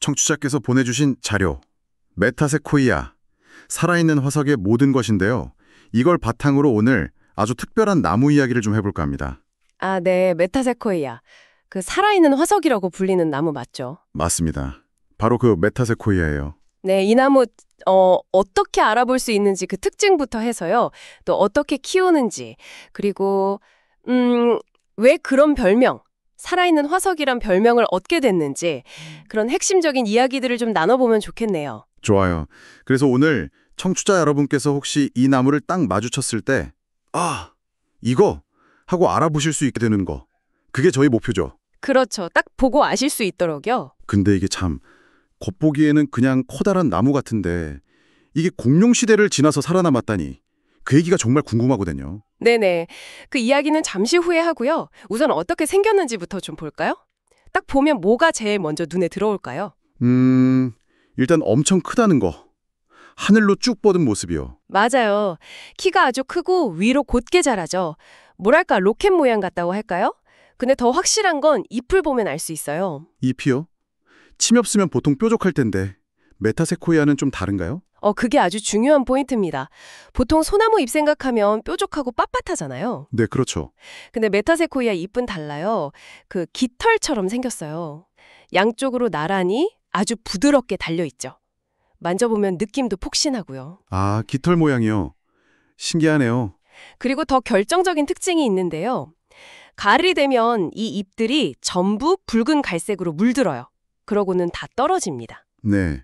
청취자께서 보내주신 자료, 메타세코이아, 살아있는 화석의 모든 것인데요. 이걸 바탕으로 오늘 아주 특별한 나무 이야기를 좀 해볼까 합니다. 아, 네, 메타세코이아. 그 살아있는 화석이라고 불리는 나무 맞죠? 맞습니다. 바로 그 메타세코이아예요. 네, 이 나무 어떻게 알아볼 수 있는지 그 특징부터 해서요. 또 어떻게 키우는지, 그리고 왜 그런 별명, 살아있는 화석이란 별명을 얻게 됐는지 그런 핵심적인 이야기들을 좀 나눠보면 좋겠네요. 좋아요. 그래서 오늘 청취자 여러분께서 혹시 이 나무를 딱 마주쳤을 때 아, 이거! 하고 알아보실 수 있게 되는 거. 그게 저희 목표죠. 그렇죠. 딱 보고 아실 수 있도록요. 근데 이게 참 겉보기에는 그냥 커다란 나무 같은데 이게 공룡 시대를 지나서 살아남았다니 그 얘기가 정말 궁금하거든요. 네네. 그 이야기는 잠시 후에 하고요. 우선 어떻게 생겼는지부터 좀 볼까요? 딱 보면 뭐가 제일 먼저 눈에 들어올까요? 일단 엄청 크다는 거. 하늘로 쭉 뻗은 모습이요. 맞아요. 키가 아주 크고 위로 곧게 자라죠. 뭐랄까 로켓 모양 같다고 할까요? 근데 더 확실한 건 잎을 보면 알 수 있어요. 잎이요? 침이 없으면 보통 뾰족할 텐데 메타세코이아는 좀 다른가요? 그게 아주 중요한 포인트입니다. 보통 소나무 잎 생각하면 뾰족하고 빳빳하잖아요. 네, 그렇죠. 근데 메타세코이아 잎은 달라요. 그 깃털처럼 생겼어요. 양쪽으로 나란히 아주 부드럽게 달려있죠. 만져보면 느낌도 폭신하고요. 아, 깃털 모양이요. 신기하네요. 그리고 더 결정적인 특징이 있는데요. 가을이 되면 이 잎들이 전부 붉은 갈색으로 물들어요. 그러고는 다 떨어집니다. 네.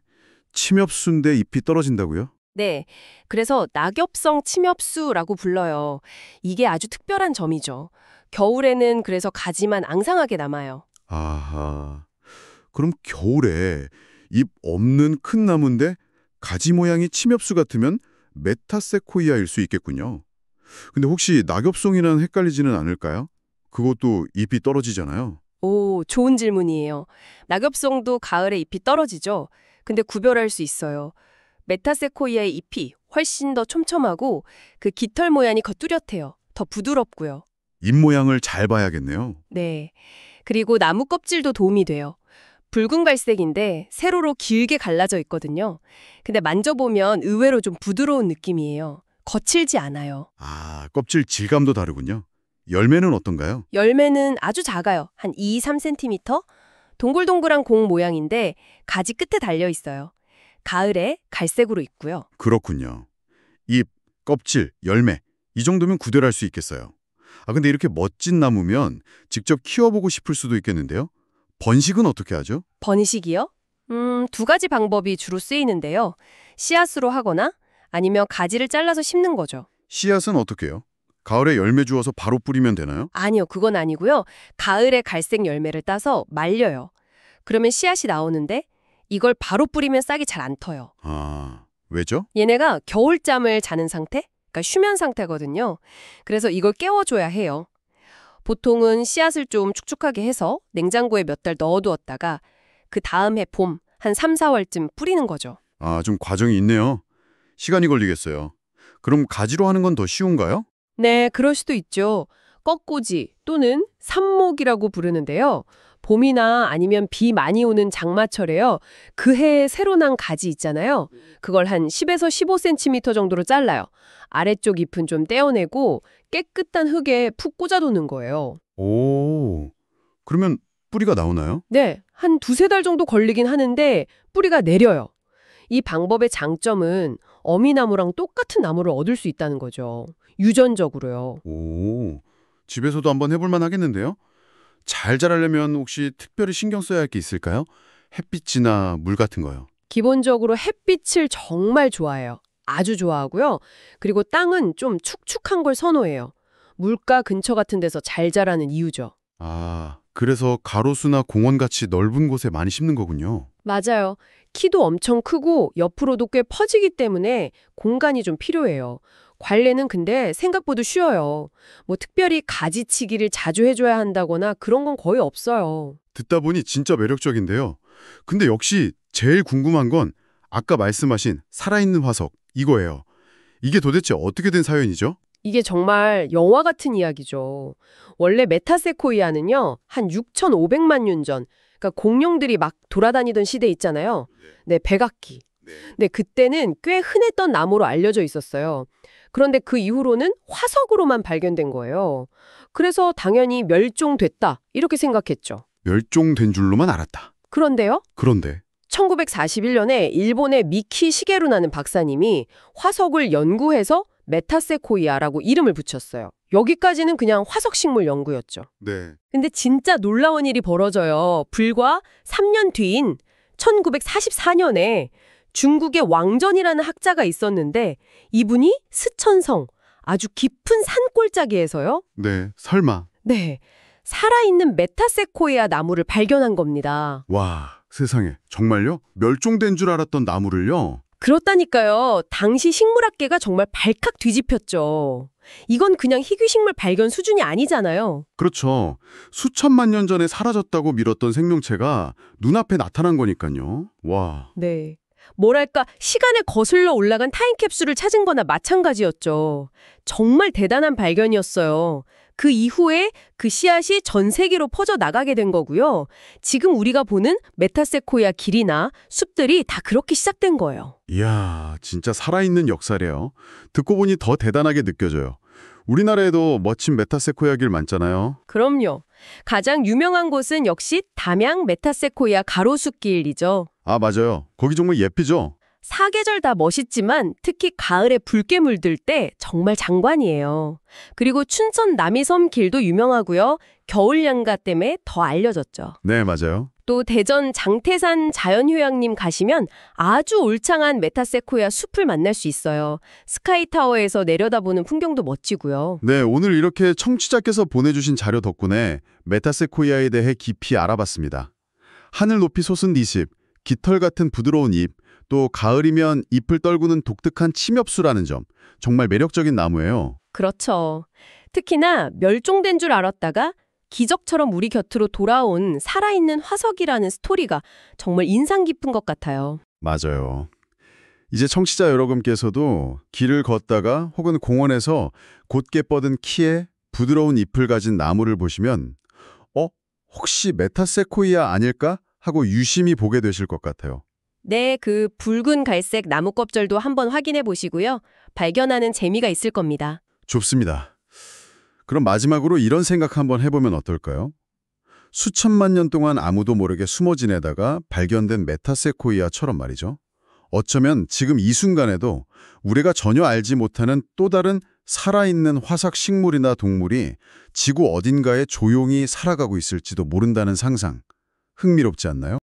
침엽수인데 잎이 떨어진다고요? 네, 그래서 낙엽성 침엽수라고 불러요. 이게 아주 특별한 점이죠. 겨울에는 그래서 가지만 앙상하게 남아요. 아하. 그럼 겨울에 잎 없는 큰 나무인데 가지 모양이 침엽수 같으면 메타세코이아일 수 있겠군요. 근데 혹시 낙엽송이랑 헷갈리지는 않을까요? 그것도 잎이 떨어지잖아요. 오, 좋은 질문이에요. 낙엽송도 가을에 잎이 떨어지죠. 근데 구별할 수 있어요. 메타세코이아의 잎이 훨씬 더 촘촘하고 그 깃털 모양이 더 뚜렷해요. 더 부드럽고요. 잎 모양을 잘 봐야겠네요. 네. 그리고 나무 껍질도 도움이 돼요. 붉은 갈색인데 세로로 길게 갈라져 있거든요. 근데 만져보면 의외로 좀 부드러운 느낌이에요. 거칠지 않아요. 아, 껍질 질감도 다르군요. 열매는 어떤가요? 열매는 아주 작아요. 한 2-3cm? 동글동글한 공 모양인데 가지 끝에 달려 있어요. 가을에 갈색으로 있고요. 그렇군요. 잎, 껍질, 열매 이 정도면 구별할 수 있겠어요. 아, 근데 이렇게 멋진 나무면 직접 키워보고 싶을 수도 있겠는데요? 번식은 어떻게 하죠? 번식이요? 2가지 방법이 주로 쓰이는데요. 씨앗으로 하거나 아니면 가지를 잘라서 심는 거죠. 씨앗은 어떻게 해요? 가을에 열매 주워서 바로 뿌리면 되나요? 아니요, 그건 아니고요. 가을에 갈색 열매를 따서 말려요. 그러면 씨앗이 나오는데 이걸 바로 뿌리면 싹이 잘 안 터요. 아, 왜죠? 얘네가 겨울잠을 자는 상태? 그러니까 쉬면 상태거든요. 그래서 이걸 깨워줘야 해요. 보통은 씨앗을 좀 축축하게 해서 냉장고에 몇 달 넣어두었다가 그 다음 해 봄, 한 3-4월쯤 뿌리는 거죠. 아, 좀 과정이 있네요. 시간이 걸리겠어요. 그럼 가지로 하는 건 더 쉬운가요? 네, 그럴 수도 있죠. 꺾꽂이 또는 삽목이라고 부르는데요. 봄이나 아니면 비 많이 오는 장마철에요. 그 해에 새로 난 가지 있잖아요. 그걸 한 10에서 15cm 정도로 잘라요. 아래쪽 잎은 좀 떼어내고 깨끗한 흙에 푹 꽂아두는 거예요. 오, 그러면 뿌리가 나오나요? 네, 한 2-3달 정도 걸리긴 하는데 뿌리가 내려요. 이 방법의 장점은 어미나무랑 똑같은 나무를 얻을 수 있다는 거죠. 유전적으로요. 오, 집에서도 한번 해볼 만 하겠는데요? 잘 자라려면 혹시 특별히 신경 써야 할 게 있을까요? 햇빛이나 물 같은 거요. 기본적으로 햇빛을 정말 좋아해요. 아주 좋아하고요. 그리고 땅은 좀 축축한 걸 선호해요. 물가 근처 같은 데서 잘 자라는 이유죠. 아, 그래서 가로수나 공원같이 넓은 곳에 많이 심는 거군요. 맞아요. 키도 엄청 크고 옆으로도 꽤 퍼지기 때문에 공간이 좀 필요해요. 관리는 근데 생각보다 쉬워요. 뭐 특별히 가지치기를 자주 해줘야 한다거나 그런 건 거의 없어요. 듣다 보니 진짜 매력적인데요. 근데 역시 제일 궁금한 건 아까 말씀하신 살아있는 화석 이거예요. 이게 도대체 어떻게 된 사연이죠? 이게 정말 영화 같은 이야기죠. 원래 메타세코이아는요, 한 6,500만 년 전, 그러니까 공룡들이 막 돌아다니던 시대 있잖아요. 네, 백악기. 네, 그때는 꽤 흔했던 나무로 알려져 있었어요. 그런데 그 이후로는 화석으로만 발견된 거예요. 그래서 당연히 멸종됐다 이렇게 생각했죠. 멸종된 줄로만 알았다. 그런데요? 그런데 1941년에 일본의 미키 시게루라는 박사님이 화석을 연구해서 메타세코이아라고 이름을 붙였어요. 여기까지는 그냥 화석식물 연구였죠. 네. 근데 진짜 놀라운 일이 벌어져요. 불과 3년 뒤인 1944년에 중국의 왕전이라는 학자가 있었는데 이분이 스촨성, 아주 깊은 산골짜기에서요. 네, 설마. 네, 살아있는 메타세코이아 나무를 발견한 겁니다. 와, 세상에. 정말요? 멸종된 줄 알았던 나무를요? 그렇다니까요. 당시 식물학계가 정말 발칵 뒤집혔죠. 이건 그냥 희귀식물 발견 수준이 아니잖아요. 그렇죠. 수천만 년 전에 사라졌다고 미뤘던 생명체가 눈앞에 나타난 거니까요. 와. 네. 뭐랄까 시간에 거슬러 올라간 타임캡슐을 찾은 거나 마찬가지였죠. 정말 대단한 발견이었어요. 그 이후에 그 씨앗이 전 세계로 퍼져나가게 된 거고요. 지금 우리가 보는 메타세코이아 길이나 숲들이 다 그렇게 시작된 거예요. 이야, 진짜 살아있는 역사래요. 듣고 보니 더 대단하게 느껴져요. 우리나라에도 멋진 메타세코이아 길 많잖아요. 그럼요. 가장 유명한 곳은 역시 담양 메타세코이아 가로수길이죠. 아, 맞아요. 거기 정말 예쁘죠? 사계절 다 멋있지만 특히 가을에 붉게 물들 때 정말 장관이에요. 그리고 춘천 남이섬 길도 유명하고요. 겨울 양가 때문에 더 알려졌죠. 네, 맞아요. 또 대전 장태산 자연휴양림 가시면 아주 울창한 메타세코이아 숲을 만날 수 있어요. 스카이타워에서 내려다보는 풍경도 멋지고요. 네, 오늘 이렇게 청취자께서 보내주신 자료 덕분에 메타세코이아에 대해 깊이 알아봤습니다. 하늘 높이 솟은 니십, 깃털 같은 부드러운 잎, 또 가을이면 잎을 떨구는 독특한 침엽수라는 점, 정말 매력적인 나무예요. 그렇죠. 특히나 멸종된 줄 알았다가 기적처럼 우리 곁으로 돌아온 살아있는 화석이라는 스토리가 정말 인상 깊은 것 같아요. 맞아요. 이제 청취자 여러분께서도 길을 걷다가 혹은 공원에서 곧게 뻗은 키에 부드러운 잎을 가진 나무를 보시면 혹시 메타세코이아 아닐까? 하고 유심히 보게 되실 것 같아요. 네, 그 붉은 갈색 나무 껍질도 한번 확인해 보시고요. 발견하는 재미가 있을 겁니다. 좋습니다. 그럼 마지막으로 이런 생각 한번 해보면 어떨까요? 수천만 년 동안 아무도 모르게 숨어 지내다가 발견된 메타세코이아처럼 말이죠. 어쩌면 지금 이 순간에도 우리가 전혀 알지 못하는 또 다른 살아있는 화석 식물이나 동물이 지구 어딘가에 조용히 살아가고 있을지도 모른다는 상상. 흥미롭지 않나요?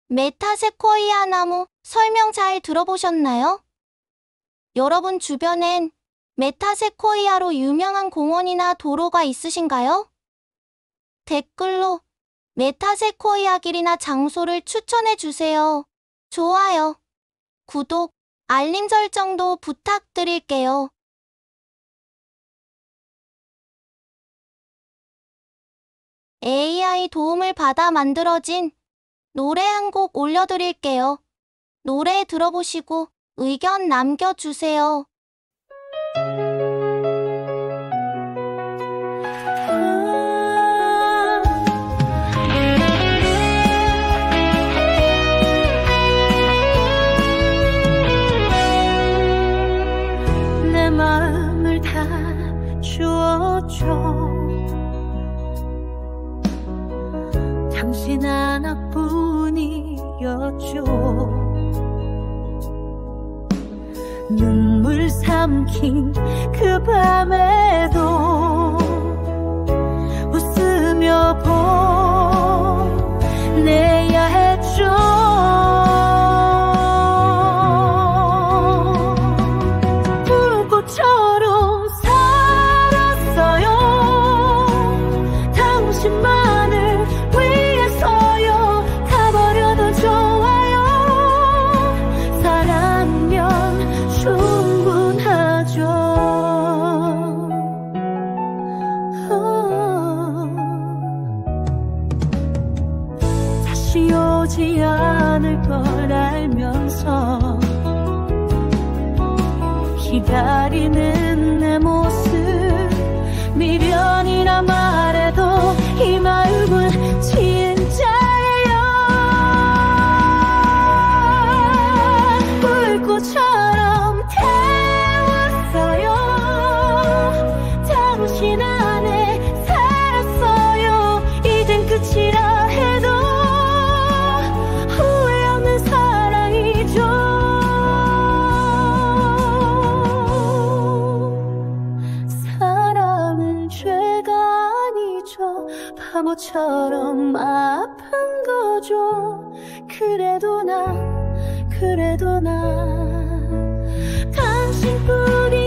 메타세코이아 나무 설명 잘 들어보셨나요? 여러분 주변엔 메타세코이아로 유명한 공원이나 도로가 있으신가요? 댓글로 메타세코이아 길이나 장소를 추천해 주세요. 좋아요, 구독, 알림 설정도 부탁드릴게요. AI 도움을 받아 만들어진 노래 한 곡 올려드릴게요. 노래 들어보시고 의견 남겨주세요. 내 마음을 다 주어줘. 당신 하나뿐이었죠. 눈물 삼킨 그 밤에도 웃으며 보내야 했죠. 불꽃처럼 살았어요. 당신만을 위해서요. 가버려도 좋아요. 사랑이면 충분하죠. 다시 오지 않을 걸 알면서 기다리는 내 모습 미련이 바보처럼 아픈 거죠. 그래도 난 당신뿐이